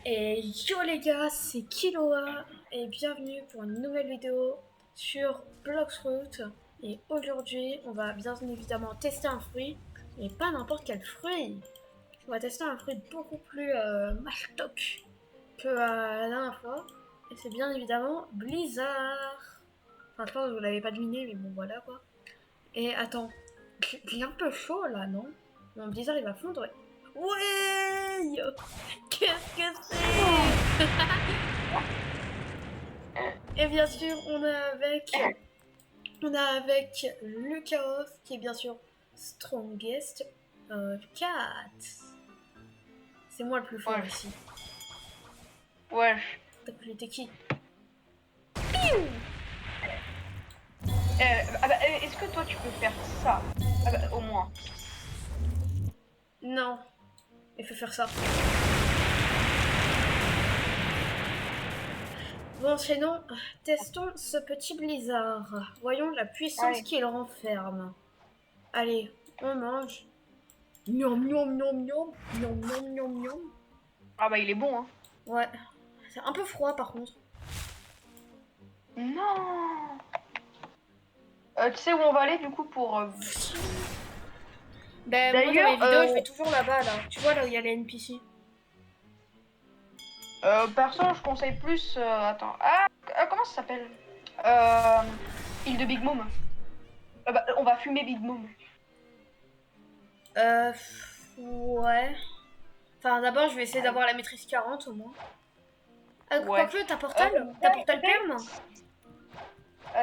Et yo les gars, c'est Kiloa et bienvenue pour une nouvelle vidéo sur Bloxroot. Et aujourd'hui, on va bien évidemment tester un fruit, mais pas n'importe quel fruit. On va tester un fruit beaucoup plus mastoc que la dernière fois. Et c'est bien évidemment Blizzard. Enfin, je pense que vous l'avez pas deviné, mais bon voilà quoi. Et attends, j'ai un peu chaud là, non? Mon Blizzard il va fondre. Ouais! Qu'est-ce que c'est? Et bien sûr, on a avec le Chaos, qui est bien sûr Strongest 4. C'est moi le plus fort Wesh, ici. wesh. T'as cru j'étais qui? Est-ce que toi tu peux faire ça? Au moins. Non, il faut faire ça. Bon, sinon, testons ce petit blizzard. Voyons la puissance Allez. qu'il renferme. Allez, on mange. Miam, miam, miam, miam, miam, miam, miam, miam. Ah bah il est bon, hein. Ouais, c'est un peu froid par contre. Non. Tu sais où on va aller du coup pour... Ben, moi dans mes D'ailleurs, vidéos, je vais toujours là-bas, là. Tu vois, là où il y a les NPC. perso, je conseille plus... attends. Comment ça s'appelle? euh, Île de Big Mom. On va fumer Big Mom. Ouais. Enfin, d'abord, je vais essayer Allez. d'avoir la maîtrise 40 au moins. Ouais. Quoique, t'as Portal? T'as Portal PM?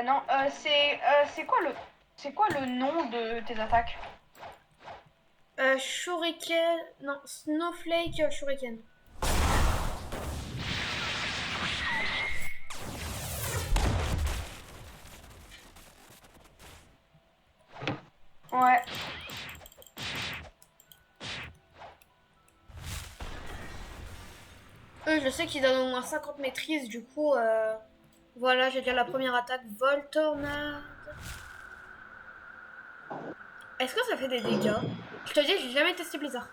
Non, c'est quoi le... C'est quoi le nom de tes attaques? Shuriken. Non, Snowflake Shuriken. Ouais. Eux, je sais qu'ils donnent au moins 50 maîtrises, du coup, voilà, j'ai déjà la première attaque. Voltornade. Est-ce que ça fait des dégâts? Je te dis, j'ai jamais testé Blizzard.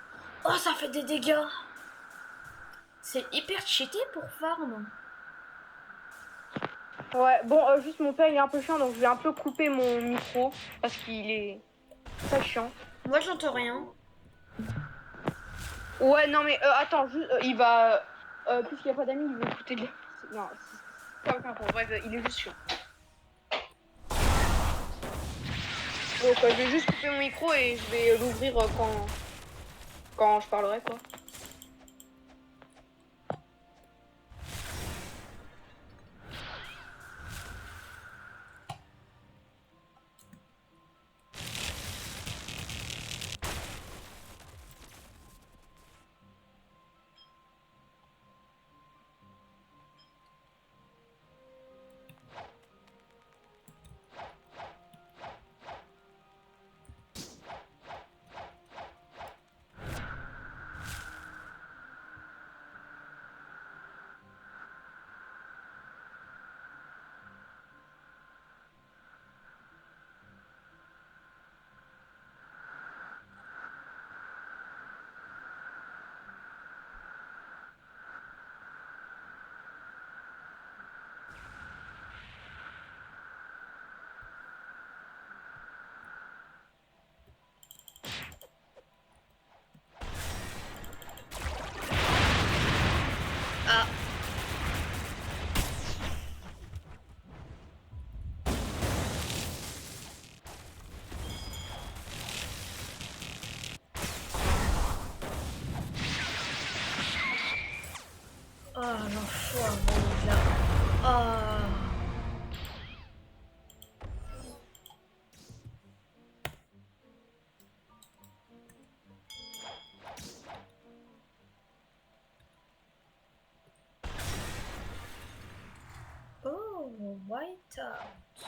Oh, ça fait des dégâts! C'est hyper cheaté pour farm. Ouais, bon, juste mon père il est un peu chiant donc je vais un peu couper mon micro parce qu'il est très chiant. Moi, j'entends rien. Ouais, non mais attends, juste, il va. Puisqu'il n'y a pas d'amis, il va écouter de la. Non, c'est pas aucun point. Bref, il est juste chiant. Donc je vais juste couper mon micro et je vais l'ouvrir quand je parlerai quoi. Ah, oh, l'enfoiré, là. Ah. Oh, white out.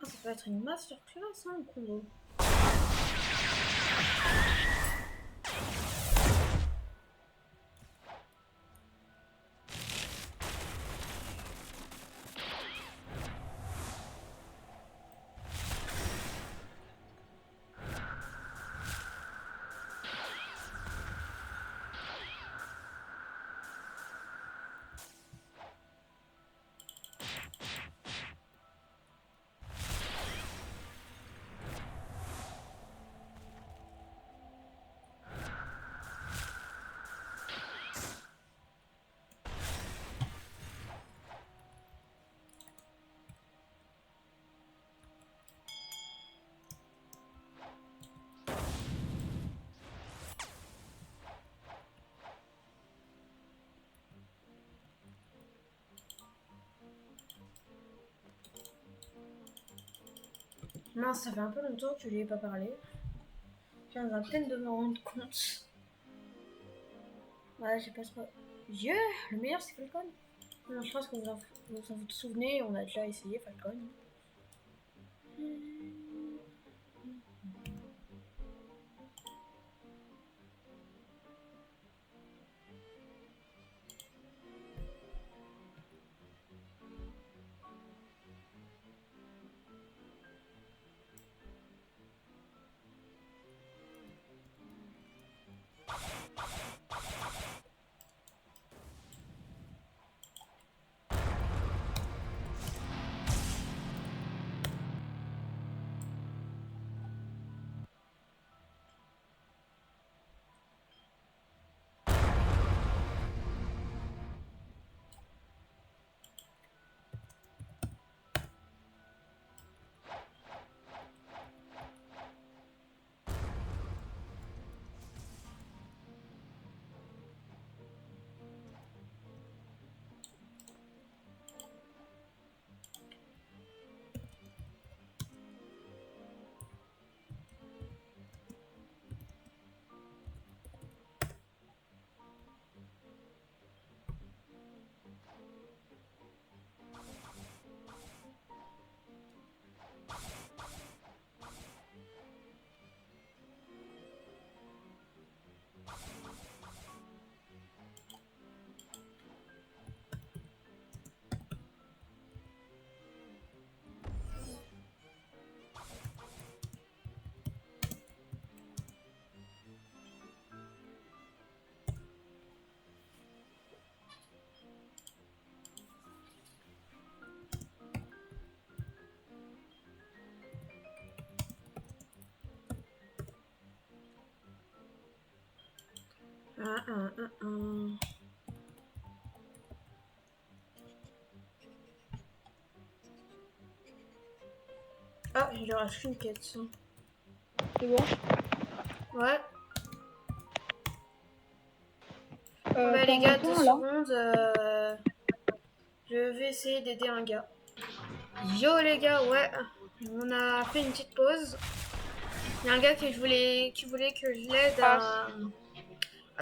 Ah, ça peut être une masterclass, hein, le combo. Mince, ça fait un peu longtemps que je lui ai pas parlé. Je viens à peine de me rendre compte. Ouais, j'ai pas trop... Dieu, le meilleur c'est Falcon. Non, je pense que vous souvenez, on a déjà essayé Falcon. Ah, il reste une quête, ça. C'est bon. Ouais. Bah les gars, 2 secondes. Je vais essayer d'aider un gars. Yo les gars, ouais. On a fait une petite pause. Il y a un gars qui voulait que je l'aide à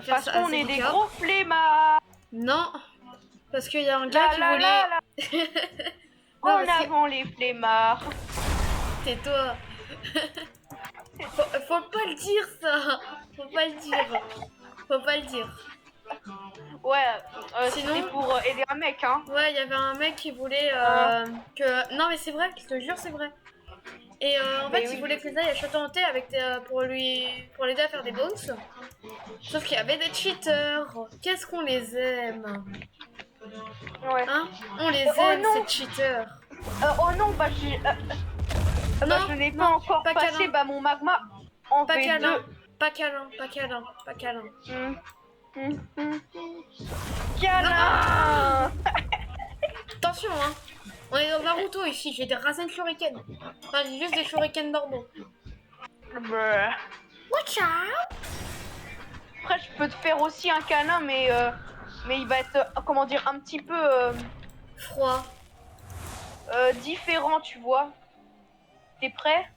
faire Parce ça. qu'on est des gros flemmards. Non, parce qu'il y a un gars qui voulait... Non, en avant les flemmards. Tais-toi. Faut pas le dire ça. Faut pas le dire. Faut pas le dire. Ouais, sinon c'était pour aider un mec, hein. Ouais, il y avait un mec qui voulait que... Non mais c'est vrai, je te jure c'est vrai. Et en fait, il voulait que les aille à Château-Hanté avec pour l'aider à faire des bones. Sauf qu'il y avait des cheaters. Qu'est-ce qu'on les aime. Ouais. Hein, on les aime, ces cheaters. Oh non, bah je n'ai pas encore passé mon magma en pas V2. Câlin, pas câlin, pas câlin, pas câlin. Câlin. Attention, hein. On est dans Naruto ici, j'ai des Rasen Shuriken. Enfin, j'ai juste des Shuriken normaux. Watch out. Après, je peux te faire aussi un câlin, mais il va être, comment dire, un petit peu... froid. Différent, tu vois. T'es prêt?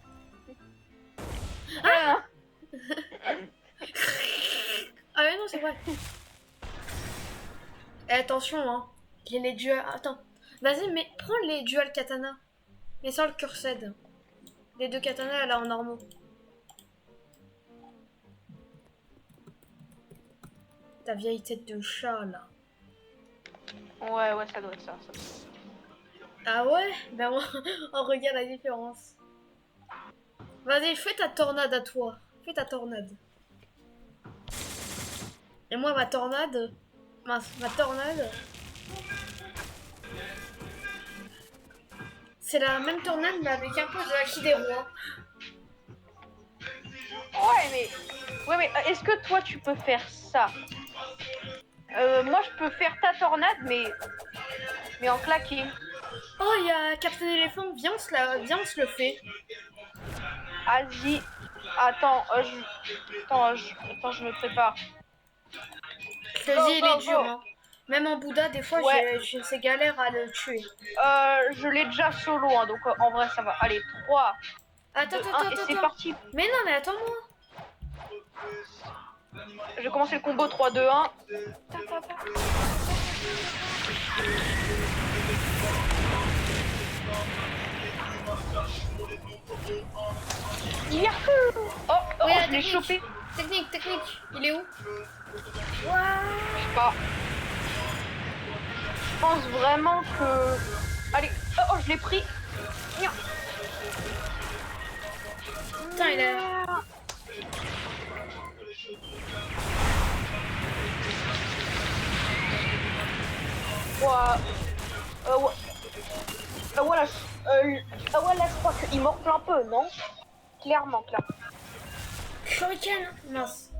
Ah ouais, non, c'est vrai. Et attention, hein. J'ai les duels... Attends. Vas-y, mais prends les duels katana. Mais sans le cursed. Les 2 katanas, là, en normaux. Ta vieille tête de chat, là. Ouais, ça doit être ça. Ah ouais? Ben on regarde la différence. Vas-y, fais ta tornade à toi. Fais ta tornade. Et moi, ma tornade... Ma tornade... C'est la même tornade, mais avec un peu de haki des rois. Ouais, mais est-ce que toi, tu peux faire ça? Moi, je peux faire ta tornade, mais en claqué. Oh, il y a Captain Elephant, viens, on se le fait. Vas-y. Attends, je me prépare. Je te dis, il est dur, hein. Même en Bouddha, des fois, c'est galère à le tuer. Je l'ai déjà solo, hein, donc en vrai, ça va. Allez, 3, Attends, Deux, attends, un, et attends, c'est attends. parti. Mais non, mais attends-moi. Je vais commencer le combo 3, 2, 1. Yahoo! Oh, oh, Oui, la je l'ai technique. chopé. Technique. Il est où? Je sais pas. Je pense vraiment que... Allez, oh, je l'ai pris. Putain, il est... Ouais. Voilà, voilà, je crois qu'il morfle un peu, non? Clairement. Shuriken. Mince.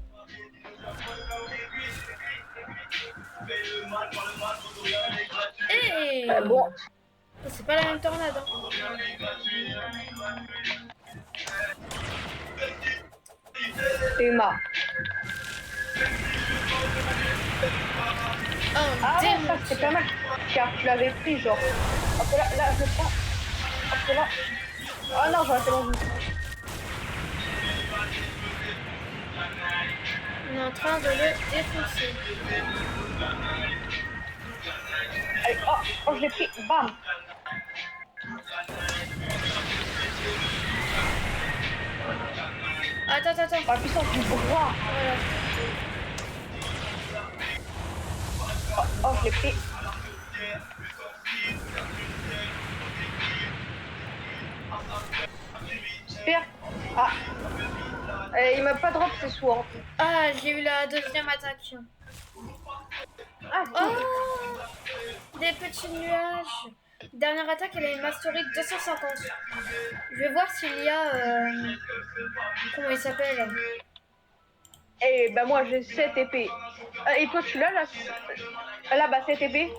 Hey, Bon, c'est pas la même tornade. Hein. Emma. Oh, Ah ouais, ça démonte. c'était pas mal. Car tu l'avais pris, genre. Hop là, je le prends. Hop là. Ah non, j'aurais tellement vu. On est en train de le défoncer. Allez, oh, je l'ai pris. Bam. Attends. La puissance du bras. Voilà. Oh, je l'ai pris. J'espère. Ah. Il m'a pas drop ses swords. Ah, j'ai eu la deuxième attaque. Ah, Oh, des petits nuages. Dernière attaque, elle a une mastery de 250. Je vais voir s'il y a... comment il s'appelle? et bah moi j'ai 7 épées. Et toi tu l'as là? Là bas 7 épées.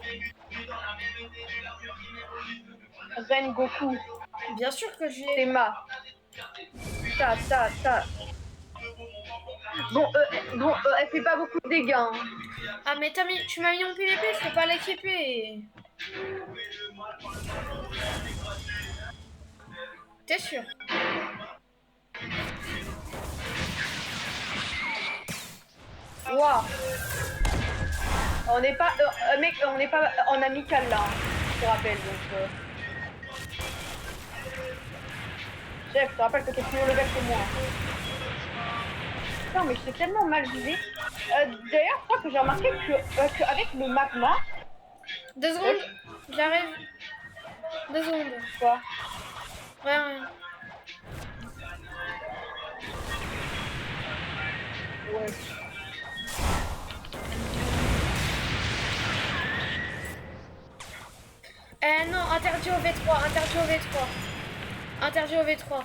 Rengoku. Bien sûr que je l'ai. Théma. Ça. Bon, elle fait pas beaucoup de dégâts. Hein. Ah, mais tu m'as mis en PVP, je peux pas l'équiper. T'es sûr? Waouh. On n'est pas, mec, on n'est pas en amical là. Hein, je te rappelle donc. Chef, je te rappelle que t'es plus haut level que moi. Non mais je t'ai tellement mal visé. D'ailleurs, je crois que j'ai remarqué qu'avec le magma. 2 secondes, j'arrive. 2 secondes. Quoi? Rien. Ouais. Non, interdit au V3, interdit au V3.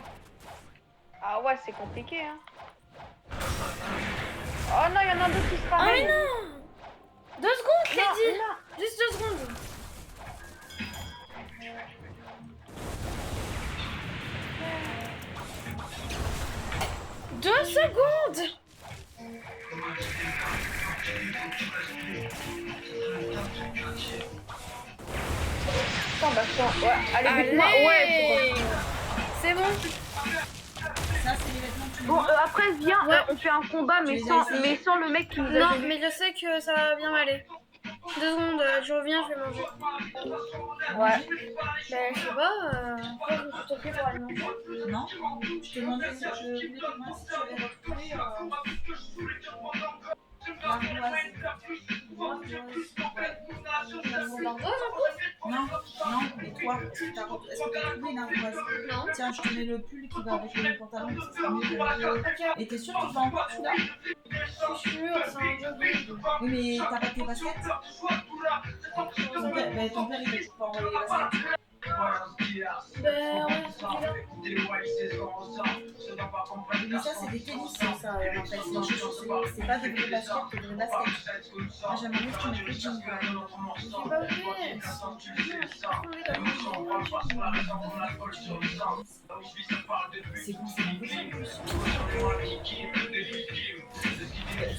Ah ouais, c'est compliqué hein. Oh non, il y en a deux qui se Ah mais ramènent. non! 2 secondes, je l'ai dit! Non. Juste 2 secondes. Deux secondes! Attends, bah attends, ouais, allez, vite-moi. Ouais, c'est bon. Ça, c'est les vêtements que tu Bon, après, viens, Ouais. on fait un combat, mais les as sans, essayés le mec qui nous a Non, donné. mais je sais que ça va bien m'aller. 2 secondes, je reviens, je vais manger. Ouais. Ben, je sais pas, pourquoi je me suis stoppée pour aller manger? Non, je te demandais si je voulais te demander si tu avais retrouvé L'ardoise, en plus? Non, mais toi, est-ce que tu as trouvé une ardoise? Non. Tiens, je te mets le pull qui va avec le pantalon, ça sera mieux. Ok, Et t'es sûr que tu vas encore celui-là? je suis sûre, c'est un jogging. Oui, mais t'as pas tes baskets? Ton père, il va toujours pas envoyer les baskets. Ben, ouais, c'est bien. Mais ça, c'est des tennis, ça, en fait. C'est pas des vraies baskets, c'est des vraies baskets. Moi, j'aimerais mieux que tu mettes des jeans quand même. J'ai pas oublié. C'est bon, c'est bon.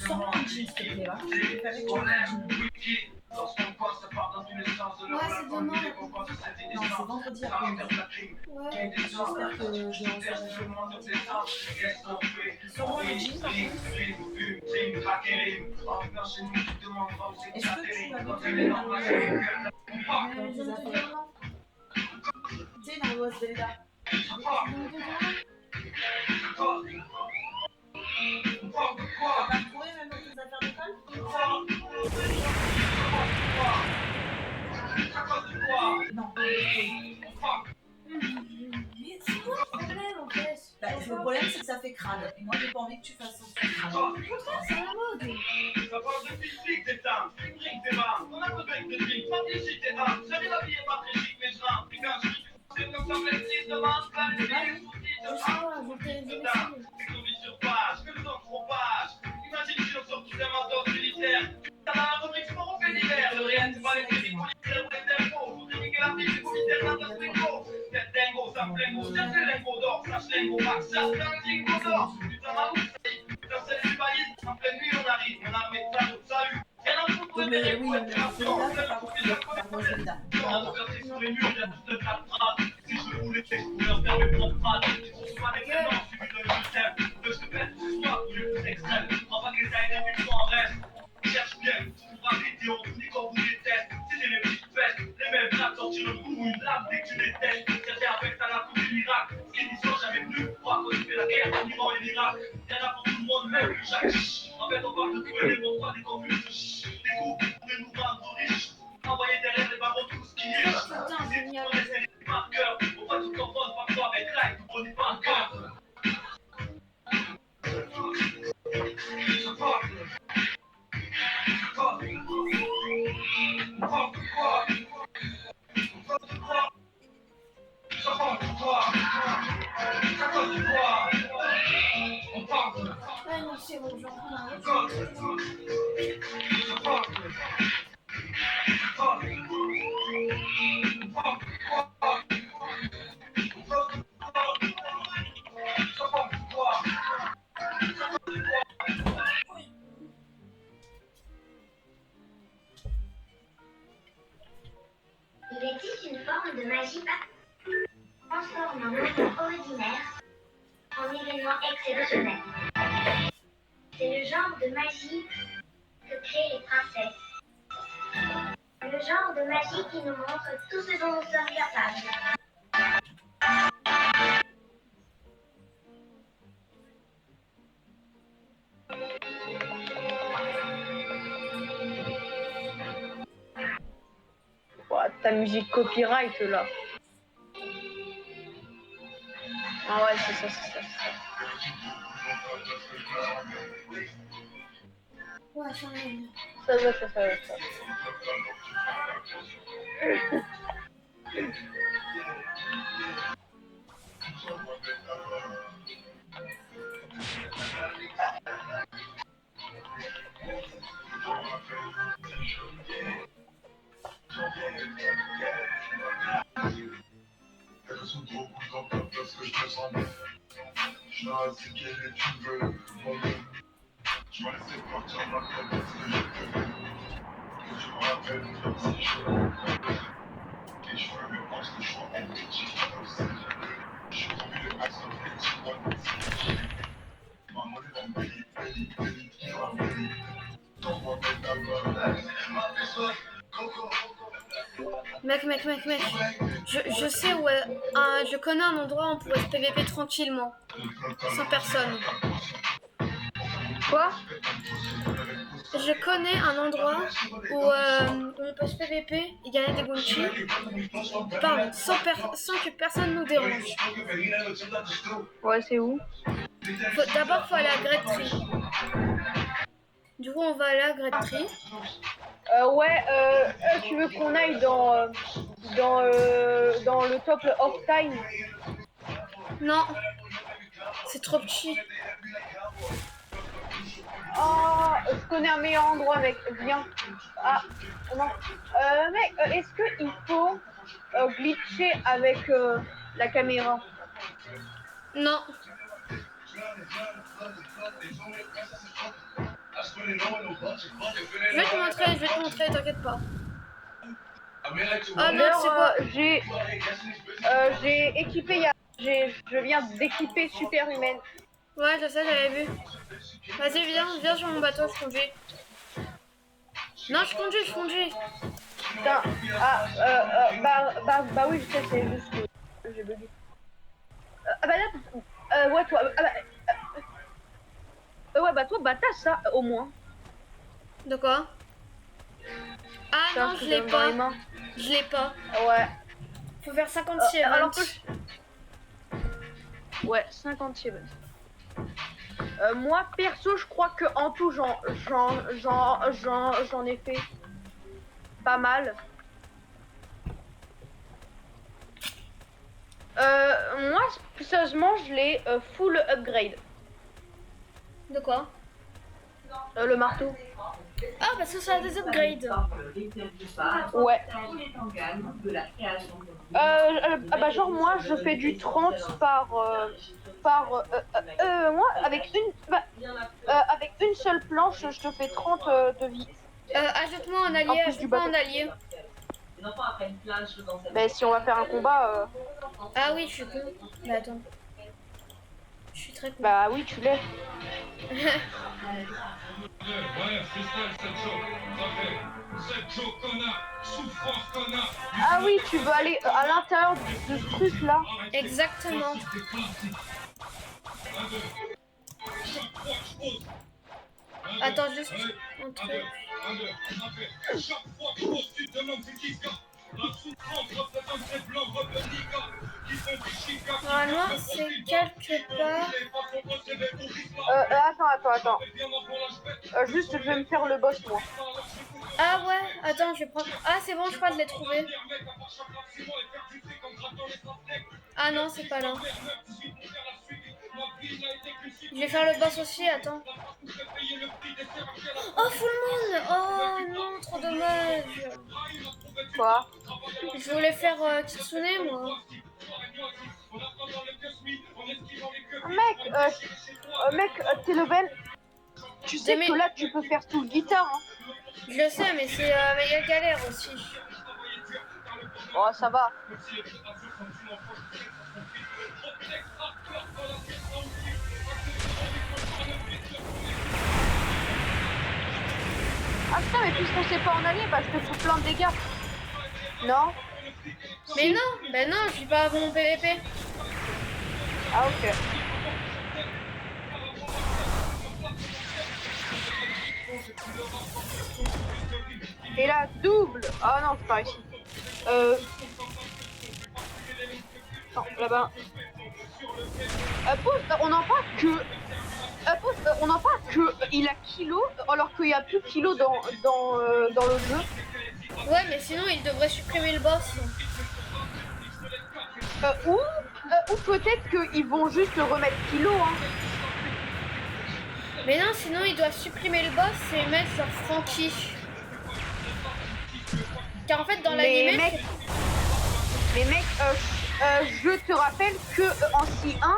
Sors-moi un jean, s'il te plaît, là. Je préférais que tu mettes un jean. Ouais, c'est demain la compétition. Non, c'est vendredi après-midi. Ouais. J'espère que je vais encourager vendredi. Sûrement le gym par contre. Est-ce que tu avais trouvé dans tes affaires? Tu sais, dans l'Ouest Belda. T'as pas trouvé même dans tes affaires d'école? Non. Mais c'est quoi le problème en fait? Bah, le problème c'est que ça fait crade. Et moi j'ai pas envie que tu fasses ça sur crade. Au contraire, c'est à la mode. Ça parle de physique, des dames, des briques, des barres. On a besoin de drink, pas de chic, des dames. J'avais la vie est pas très chic, mais je rentre. Puis quand je suis c'est comme ça, mais si demain, plein de Je sais pas, je vais te dire. c'est qu'on vit sur page, que le temps page. Imagine si on sort d'un matos militaire. T'as la rubrique sport au fait divers. Le rien, c'est pas les techniques policières ou les infos. Faut critiquer la vie, les commissaires, ça se lingo. Tête dingo, ça me lingo. Cherche les lingots d'or, sache lingo max. Chasse un lingo d'or. Putain, ma ouf, putain, c'est les valise. En pleine nuit, on arrive. On a un message au salut. Rien à foutre Oui, de mais tes oui, mais Zelda, c'est pas pour tout. Par contre, Zelda. sur les murs, il y a toute une phrases. Si je voulais, je pouvais en faire mes propres phrases. Ils sont souvent excellents, suivi de thème. De ce fait, ce soir, tous les plus extrêmes. En vague, les ANF, ils sont en reste. Cherche bien, tu trouveras vidéo, ni quand vous les testes. Si c'est les petites fesses, les mêmes plaques, sortir le coup ou une lame dès que tu les testes. C'était avec ta la coupe du miracle. Ce qui dit ça, j'avais plus froid quand tu fais la guerre en Iran et l'Irak. Y'en a pour tout le monde, même plus chaque. En fait, on parle de tout et des bons pas, des confus. Des coups, des nous rendre riches. Envoyer derrière les barreaux tout ce qui est. Putain, génial. On essaie les marqueurs. Faut pas tout confondre parfois avec like, vous prenez pas un cœur. Ouais, non, c'est bon, j'en prends un autre. Il existe une forme de magie transforme un moment ordinaire en événement exceptionnel. C'est le genre de magie que créent les princesses. Le genre de magie qui nous montre tout ce dont nous sommes capables. Ouah, ta musique copyright là. Ah ouais, c'est ça, c'est ça, c'est ça. Ouais, j'en ai une. Ça va, ça va, ça. Je m'en laissais partir ma tête parce que je t'aimais. Que je me rappelle si je et je ferais mes penses que je sois en petit. Je suis revenu les masses en petit. Ma monnaie dans le pays, qui va venir. T'envoies mes tabacs. Mec. Je sais où est je connais un endroit où on pourrait se PVP tranquillement. Sans personne. Quoi? Je connais un endroit où on peut se PVP et gagner des bounties. Pardon, sans que personne nous dérange. Ouais, c'est où? D'abord, faut aller à Great Tree. Du coup, on va aller à Great Tree. Tu veux qu'on aille dans le top off time? Non, c'est trop petit. Oh, je connais un meilleur endroit, mec. Viens. Ah, non. Mec, est-ce qu'il faut glitcher avec la caméra? Non. Je vais te montrer, t'inquiète pas. Ah non, c'est quoi? J'ai équipé, je viens d'équiper Superhumaine. Ouais, je sais, j'avais vu. Vas-y, viens sur mon bateau, je conduis. Non, je conduis. Putain, bah oui, je sais, c'est juste que j'ai bugué. Ah bah là, ouais, toi, ouais, bah toi, bah t'as ça, au moins. De quoi? Ah Ça, non, je je te l'ai donne dans les pas. mains. Je l'ai pas. Ouais. Faut faire 56 events. Alors que ouais, 50 events. Moi, perso, je crois que en tout, j'en ai fait pas mal. Moi, sérieusement, je l'ai full upgrade. De quoi? Le marteau. Ah, parce que ça a des upgrades. Ouais. Bah genre moi, je fais du 30 moi, avec une seule planche, je te fais 30 de vie. Ajoute-moi un allié, Mais si on va faire un combat, Ah oui, je suis con. Bah attends. Je suis très con. bah oui, tu l'es. Ah oui, tu veux aller à l'intérieur de ce truc là. Exactement. Attends, juste un truc. Normalement, c'est quelque part. Attends. Juste, je vais me faire le boss moi. Ah ouais, attends, je vais prendre. Ah, c'est bon, je crois que je l'ai trouvé. Ah non, c'est pas là. Je vais faire le boss aussi, attends. Oh, full moon! Oh non, trop dommage. Quoi? Je voulais faire Kitsune, moi. Mec, t'es level. Tu sais que là, tu peux faire tout le guitare. Hein. Je le sais, mais c'est méga galère aussi. Oh, ça va. Ah putain, mais puisqu'on sait pas en allier, bah je te fous plein de dégâts. Non? Mais non, ben non, je suis pas avant mon PVP. Ah ok. Et là, double. Ah non, c'est pas ici. Non, là-bas. On en parle que... on en parle que il a kilo, alors qu'il y a plus kilo dans le jeu. Ouais, mais sinon, il devrait supprimer le boss. Ou peut-être qu'ils vont juste remettre kilo, hein. Mais non, sinon, ils doivent supprimer le boss et mettre genre Frankie. Car en fait, dans l'anime... Mais mec, je te rappelle que en C1,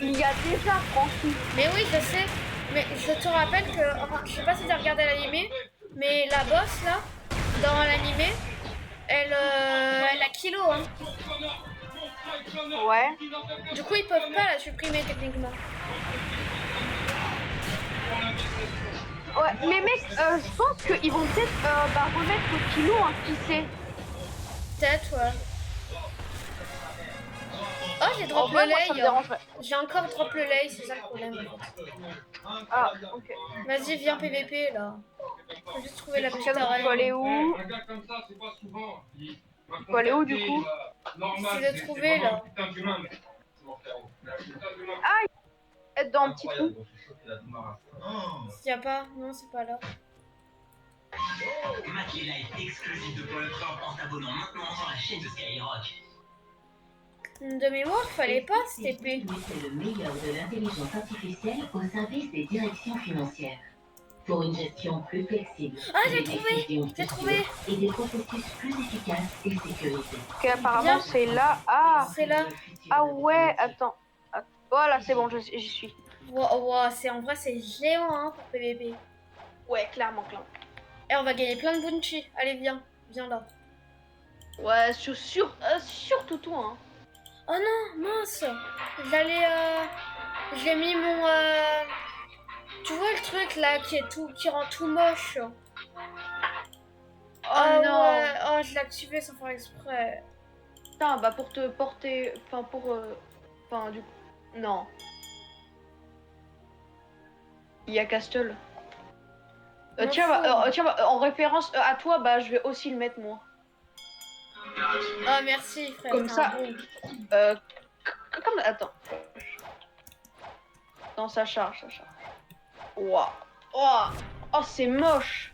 il y a déjà Frankie. Mais oui, je sais. Mais je te rappelle que... Enfin, je sais pas si t'as regardé l'anime, mais la boss, là, dans l'anime, elle a kilo, hein. Ouais. Du coup, ils peuvent pas la supprimer, techniquement. Ouais, mais mec, je pense qu'ils vont peut-être remettre le kilo, hein, qui sait. Peut-être, ouais. Oh, j'ai drop le lay. J'ai encore drop le lay, c'est ça le problème. Ah, ok. Vas-y, viens PVP, là. Faut juste trouver la petite Il faut aller où? Il faut aller où, du coup? C'est de trouver, là. Ah, être dans un petit trou. S'il y a pas... Non, c'est pas là. Match live exclusif de Pôle 3 en t'abonnant maintenant sur la chaîne de Skyrock. De mémoire, fallait pas cette épée. C'est le meilleur de l'intelligence artificielle au service des directions financières. Pour une gestion plus flexible. Ah, j'ai trouvé. Et des processus plus efficaces et sécurisés. Ok, apparemment c'est là. Ah, c'est là. Ah ouais, attends. Voilà, c'est bon, j'y suis. Wow, c'est en vrai, c'est géant, hein, pour PVP. Ouais, clairement. Et on va gagner plein de bounty. Allez, viens là. Ouais, surtout toi. Hein. Oh non, mince. J'ai mis mon... Tu vois le truc là qui rend tout moche. Oh Ah non. ouais, oh je l'ai activé sans faire exprès. Putain, bah pour te porter... Enfin, du coup... Non. Il y a Castle. M'en Tiens, en référence à toi, bah je vais aussi le mettre moi. Oh merci frère. Comme t'es ça. un bon. Comme... Attends. Non, ça charge. Waouh. Oh, c'est moche.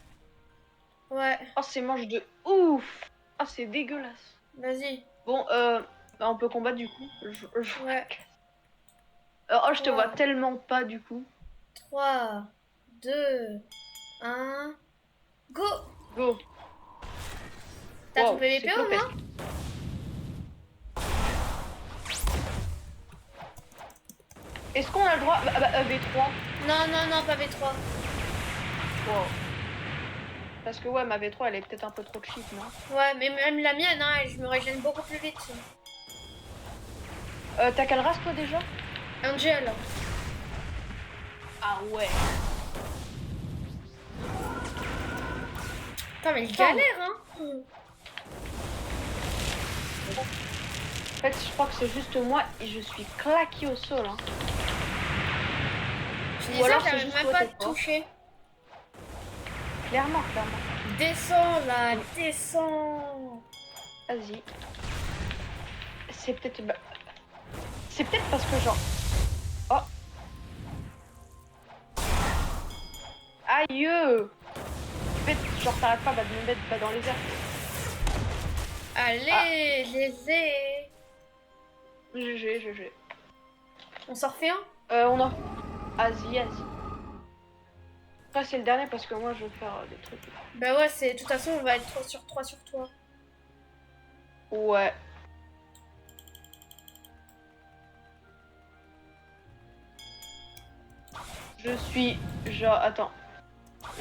Ouais, Oh, c'est moche de ouf. Oh, c'est dégueulasse. vas-y. Bon, bah, on peut combattre du coup. Ouais. Oh, je te Ouais. vois tellement pas du coup. 3, 2, 1, go. Go. T'as ton Wow, PVP c'est ou pas non? Est-ce qu'on a le droit V3? Non, pas V3. Wow. Parce que ouais, ma V3 elle est peut-être un peu trop cheap, non? Ouais, mais même la mienne, hein, je me régène beaucoup plus vite. T'as quelle race toi déjà? Angel. Ah ouais. Putain, mais il galère, hein. En fait, je crois que c'est juste moi et je suis claqué au sol. Hein. Je Ou dis ça, alors c'est j'arrive juste même toi, pas à t'es te fort. toucher. Clairement. Descends là, descends. Vas-y. C'est peut-être... C'est peut-être parce que genre... Oh. Aïe. En fait, genre t'arrêtes pas de me mettre dans les airs. Allez, je les ai. GG. On s'en refait un? On a... Vas-y. Après c'est le dernier parce que moi je veux faire des trucs. Bah ouais, de toute façon, on va être 3 sur 3 sur toi. Ouais. Je suis... Genre... Attends.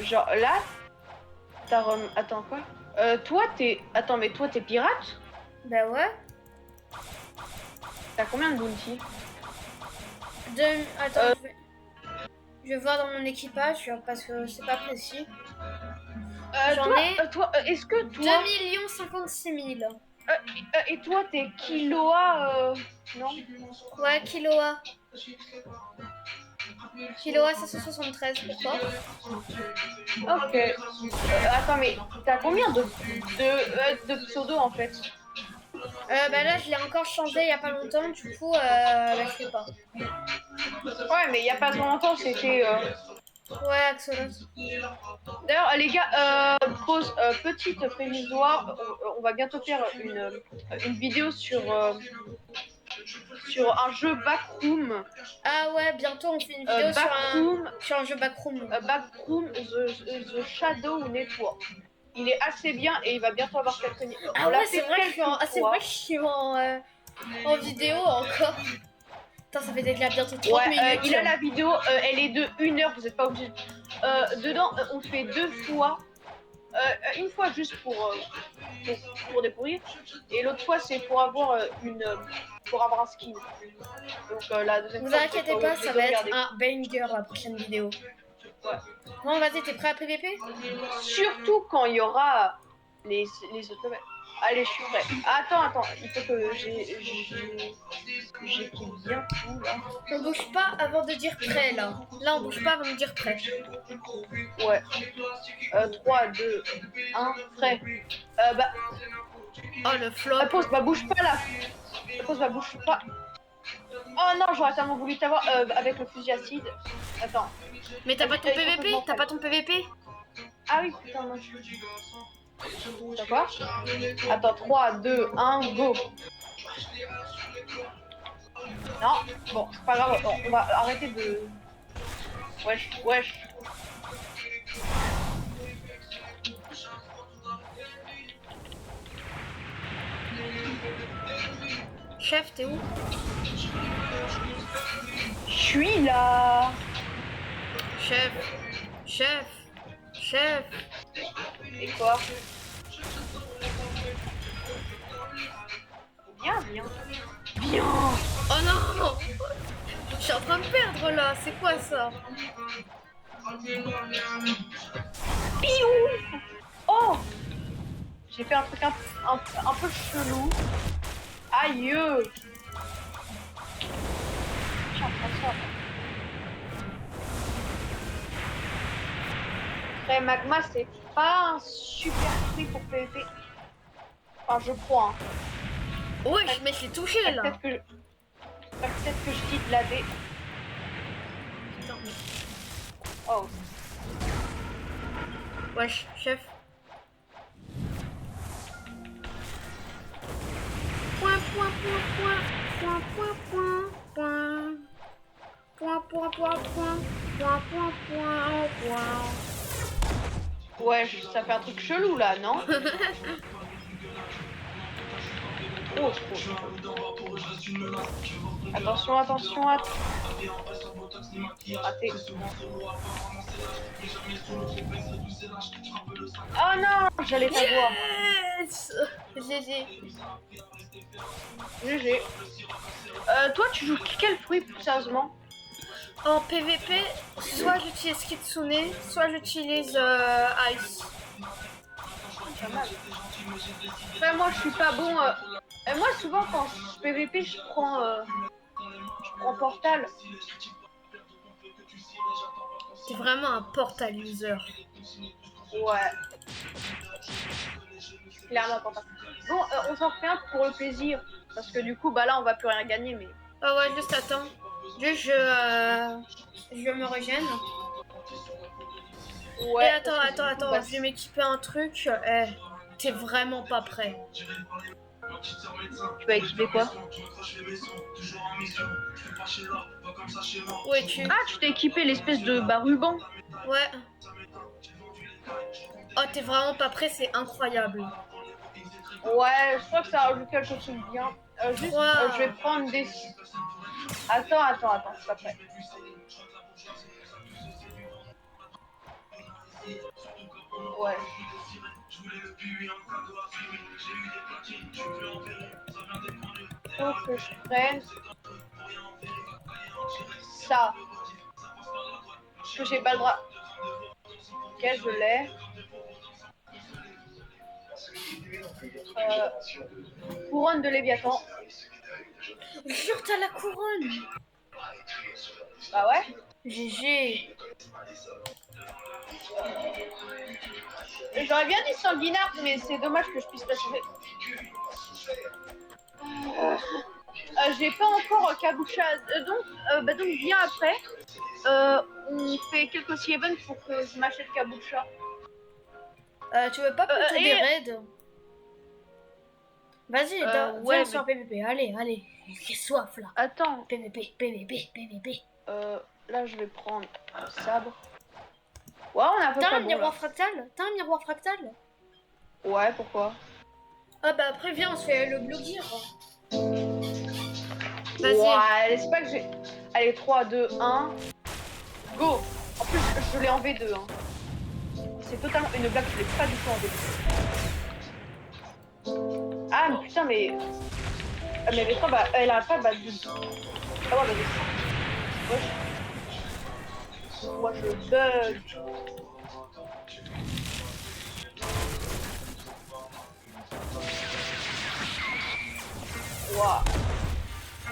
Genre là... Attends quoi? Toi t'es... Attends mais toi t'es pirate? Bah ouais. T'as combien de bounty? Attends, je vais voir dans mon équipage parce que c'est pas précis. J'en ai toi, est-ce que 2 toi... 056 000. et toi t'es Kiloa non? Ouais, Kiloa. Kiloa 573, pourquoi? Ok. Attends mais t'as combien de pseudo en fait? Bah là, je l'ai encore changé il y a pas longtemps, du coup, bah, je sais pas. Ouais mais il y a pas longtemps c'était... Ouais, Axolot. D'ailleurs les gars, pause petite prévisoire, on va bientôt faire une vidéo sur un jeu Backroom. Ah ouais, bientôt on fait une vidéo Backroom, sur un jeu Backroom. Backroom the Shadow Network. Il est assez bien et il va bientôt avoir quelques niveaux. Ah ouais, c'est vrai que je suis en vidéo encore. Putain, ça fait déjà bientôt 30 minutes. Il a la vidéo, elle est de 1 heure, vous n'êtes pas obligé. Dedans, on fait 2 fois. Une fois juste pour découvrir. Et l'autre fois, c'est pour avoir pour avoir un skin. Donc la deuxième Vous fois, inquiétez pas, ça va être un banger la prochaine vidéo. Ouais. Bon, vas-y, t'es prêt à PVP? Surtout quand il y aura les autres levels. Allez, je suis prêt. Attends, il faut que j'ai bien tout là. On bouge pas avant de dire prêt là. Là, on bouge pas avant de dire prêt. Ouais. 3, 2, 1, prêt. Oh le flop. La pause, bouge pas là. La pause, bouge pas. Oh non, j'aurais tellement voulu t'avoir avec le fusil acide. Attends. Mais t'as pas ton PVP? T'as pas ton PVP? Ah oui, putain, non. D'accord. Attends, 3, 2, 1, go. Non, bon, c'est pas grave, on va arrêter de... Wesh. Chef, t'es où? Je suis là. Chef. Et quoi? Viens, viens. Oh non! Je suis en train de perdre là, c'est quoi ça? Piou. Oh! J'ai fait un truc un peu chelou. Aïe! Tiens, prends ça. Après, Magma, c'est pas un super fruit pour PvP. Enfin, je crois. Hein. Ouais, mais je l'ai touché là. Peut-être que je dis de la D. Oh. Wesh, chef. Point, point, point, point. Point, point, point, point. Point, point, point, point. Point, point, point, point. Ouais, ça fait un truc chelou là, non? Oh, attention, attention, attention. Raté. Oh non, j'allais t'avoir. Yes! GG. GG. Toi, tu joues quel fruit plus sérieusement? En PVP, soit j'utilise Kitsune, soit j'utilise Ice. Pas mal. Après, moi, je suis pas bon. Moi, souvent, quand je PVP, je prends Portal. C'est vraiment un Portal user. Ouais. Clairement Portal. Bon, on s'en fait un pour le plaisir. Parce que du coup, bah là, on va plus rien gagner, mais... Ah ouais, juste attends. Juste, je me régène. Ouais. Et attends, je vais m'équiper un truc. T'es vraiment pas prêt. Tu vas équiper quoi? Où es-tu? Ah, tu t'es équipé l'espèce de ruban. Ouais. Oh, t'es vraiment pas prêt, c'est incroyable. Ouais, je crois que ça rajoute quelque chose de bien. Juste, je vais prendre des... Attends, je suis pas prêt. Ouais. Faut que je prenne ça. Parce que j'ai pas le droit. Ok, je l'ai. Couronne de Léviathan. Jure, t'as la couronne. Bah ouais. GG. J'aurais bien dit sanguinard, mais c'est dommage que je puisse pas sauver. J'ai pas encore Kabucha, donc bien après. On fait quelques six events pour que je m'achète Kabucha. Tu veux pas plutôt des raids? Vas-y, ouais, viens sur PVP. Allez, j'ai soif là. Attends. PVP. Là je vais prendre un sabre. Ouais, on a un peu T'as pas un bon, miroir là. fractal? T'as un miroir fractal? Ouais, pourquoi? Ah bah après viens, on se fait le Blue Gear. Vas-y. Ouais, c'est pas que j'ai... Allez, 3, 2, 1. Go. En plus, je l'ai en V2. Hein. C'est totalement une blague, je l'ai pas du tout en V2. Ah, mais putain, mais... Mais V3, bah, elle arrête pas de battre du... Ah ouais, mais... Moi, je bug. Wow.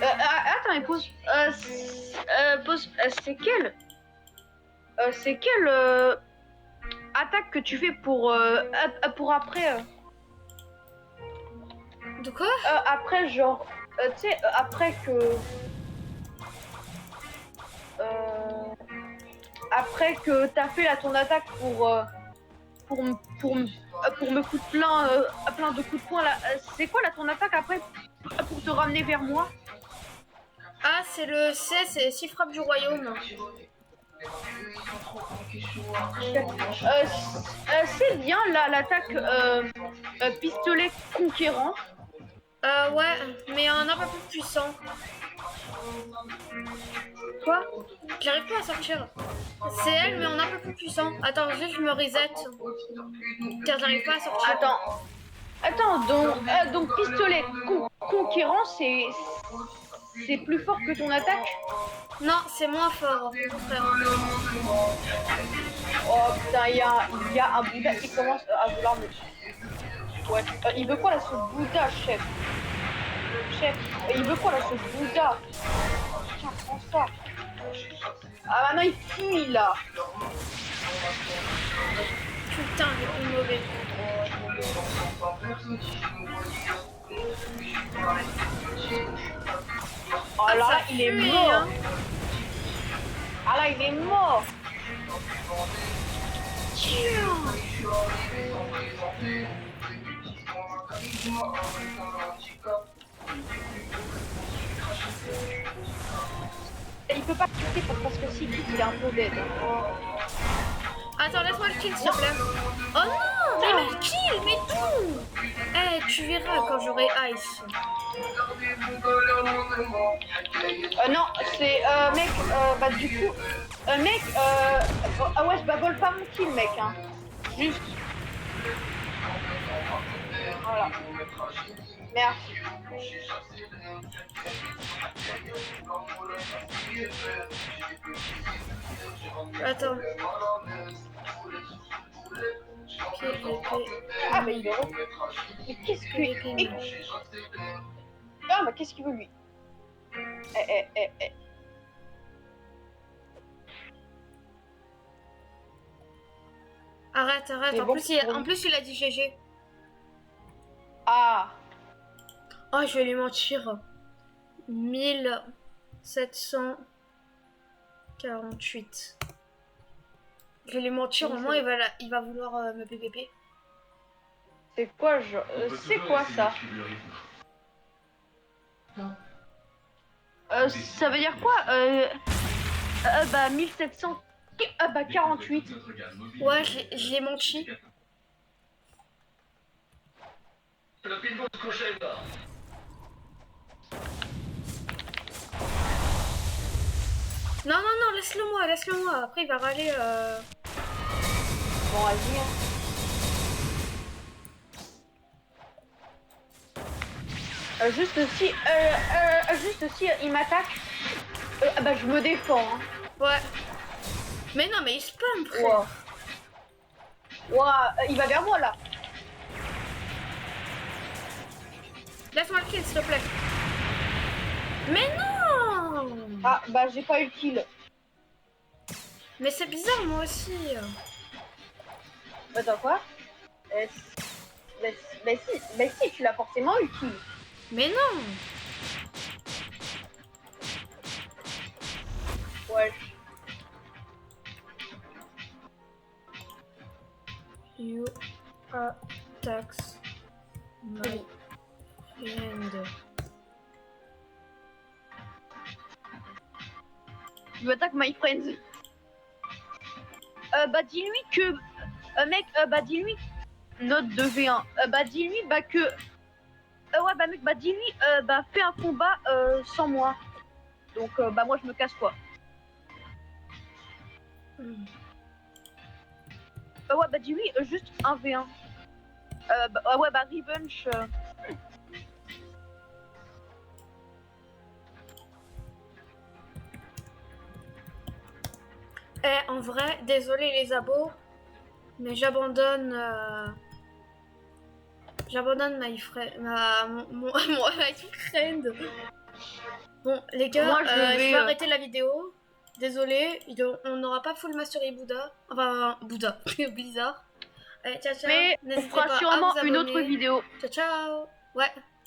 Attends, mais pause. C'est quelle attaque que tu fais pour après De quoi? après, genre, tu sais, après que t'as fait là ton attaque pour me foutre plein de coups de poing là. C'est quoi là ton attaque après pour te ramener vers moi? Ah, c'est le C, c'est 6 frappes du royaume. C'est bien là l'attaque pistolet conquérant. Ouais, mais un peu plus puissant. Quoi? J'arrive pas à sortir. C'est elle, mais en un peu plus puissant. Attends, juste je me reset. Car j'arrive pas à sortir. Attends. Attends, donc pistolet conquérant, c'est plus fort que ton attaque? Non, c'est moins fort, au contraire. Oh putain, il y a un Bouddha qui commence à vouloir me tuer. Ouais, il veut quoi la sauce Bouddha, chef? Chef, il veut quoi la sauce Bouddha? Tiens, prends ça. Ah maintenant il fuit là. Putain, il est plus mauvais. Oh Ah, là, ça il est fuit, mort. hein. Ah là, il est mort. Il peut pas quitter parce que s'il quitte, il est un peu dead. Attends, laisse-moi le kill, s'il te plaît. Oh non, mais le kill, mais tout. Eh, tu verras quand j'aurai Ice. Non, c'est mec, bah du coup, mec, ah ouais, je babole pas mon kill, mec, hein. Juste. Voilà. Merci. Attends. Ah bah il est re... Mais qu'est-ce que... Ah mais qu'est-ce qu'il veut lui? Arrête, C'est en, bon, plus, bon. en plus il a dit GG. Ah. Oh, je vais lui mentir. 1748. Je vais lui mentir, au moins il va vouloir me PVP. C'est quoi, c'est quoi ça? Ça veut dire quoi? Bah 1700... bah 48. Ouais, je l'ai menti. Non, laisse-le moi. Après, il va râler. Bon, vas-y. Juste si il m'attaque, bah je me défends. Hein. Ouais. Mais non, mais il spam, frère. Ouah, il va vers moi là. Laisse-moi le kill, s'il te plaît. Mais non. Ah, bah j'ai pas eu le kill. Mais c'est bizarre, moi aussi. Attends, quoi? Mais si, tu l'as forcément eu le kill. Mais non. Ouais. You attacks my friend. You attack my friends. Bah dis-lui que... mec, bah dis-lui... Note de V1. Bah dis-lui bah que... ouais bah mec, bah dis-lui bah fais un combat sans moi. Donc bah moi je me casse quoi. Ouais bah dis-lui juste un V1. Ouais bah revenge. Eh, en vrai, désolé les abos, mais j'abandonne my friend, mon my friend. Bon, les gars, Moi, je vais arrêter la vidéo. Désolé, on n'aura pas full mastery Bouddha. Enfin, Bouddha, Blizzard. Allez, ciao, ciao. Mais on N'hésitez fera pas à sûrement vous une abonner. autre vidéo. Ciao, ciao. Ouais.